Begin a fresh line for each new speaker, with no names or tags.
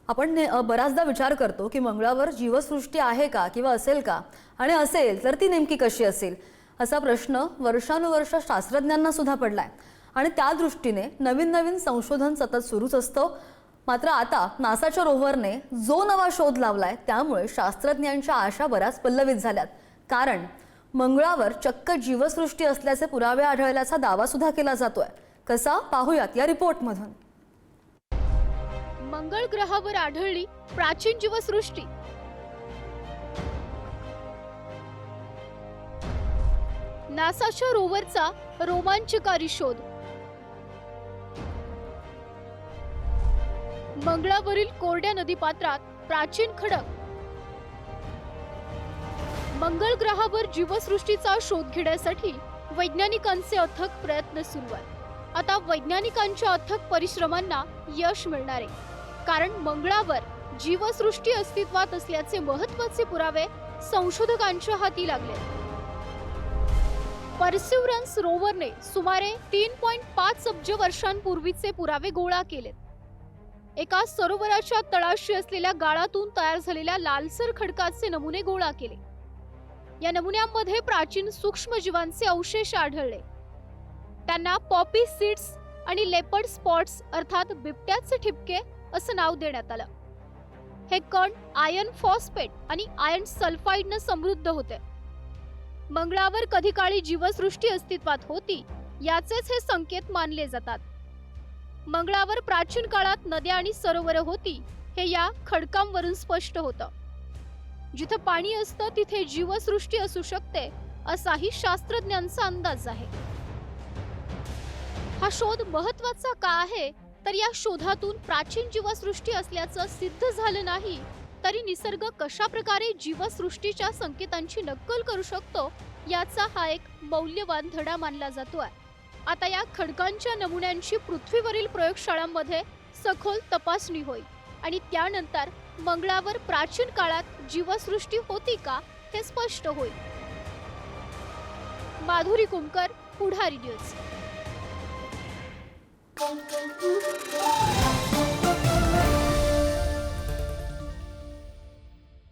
बराचदा विचार करतो की मंगळावर जीवसृष्टी आहे का किंवा असेल का, आणि असेल तर ती नेमकी कशी असेल असा प्रश्न वर्षानुवर्ष शास्त्रज्ञांना सुद्धा पडलाय. आणि त्या दृष्टीने नवीन नवीन संशोधन सतत सुरूच असतं. मात्र आता नासाच्या रोव्हरने जो नवा शोध लावलाय त्यामुळे शास्त्रज्ञांच्या आशा बऱ्याच पल्लवित झाल्यात. कारण मंगळावर चक्क जीवसृष्टी असल्याचे पुरावे आढळल्याचा दावा सुद्धा केला जातोय. कसा, पाहूयात या रिपोर्टमधून.
मंगळ ग्रहावर आढळली प्राचीन जीवसृष्टी. नासाच्या रोव्हरचा रोमांचकारी शोध. मंगळावरील कोरड्या नदीपात्रात प्राचीन खडक. मंगळ ग्रहावर जीवसृष्टीचा शोध घेण्यासाठी वैज्ञानिकांचे अथक प्रयत्न सुरू आहेत. आता वैज्ञानिकांच्या अथक परिश्रमांना यश मिळणार आहे. कारण मंगळावर जीवसृष्टी अस्तित्वात असल्याचे महत्त्वाचे पुरावे संशोधकांच्या हाती लागले. पर्सिवरन्स रोव्हरने सुमारे 3.5 अब्ज वर्षांपूर्वीचे पुरावे गोळा केलेत. एका सरोवराच्या तळाशी असलेल्या गाळातून तयार झालेल्या लालसर खडकाचे नमुने गोळा केले. या नमुन्यांमध्ये प्राचीन सूक्ष्मजीवांचे अवशेष आढळले. त्यांना पॉपी सीड्स आणि लेपर्ड स्पॉट्स अर्थात बिबट्याचे ठिपके असं नाव देण्यात आलं. हे कण आयर्न फॉस्फेट आणि आयर्न सल्फाइडने समृद्ध होते. मंगळावर कधी काळी जीवसृष्टी अस्तित्वात होती याचेच हे संकेत मानले जातात. मंगळावर प्राचीन काळात नद्या आणि सरोवरे होती हे या खडकांवरून स्पष्ट होतं. जिथे पाणी असतं तिथे जीवसृष्टी असू शकते असाही शास्त्रज्ञांचा अंदाज आहे. हा शोध महत्त्वाचा का आहे तर या शोधातून प्राचीन जीवसृष्टी असल्याचं सिद्ध झालं नाही तरी निसर्ग कशा प्रकारे जीवसृष्टीच्या संकेतांची नक्कल करू शकतो याचा हा एक मौल्यवान धडा मानला जातोय. आता या खडकांच्या नमुन्यांची पृथ्वीवरील प्रयोगशाळांमध्ये सखोल तपासणी होईल आणि त्यानंतर मंगळावर प्राचीन काळात जीवसृष्टी होती का हे स्पष्ट होईल. माधुरी कुमकर, पुढारी न्यूज.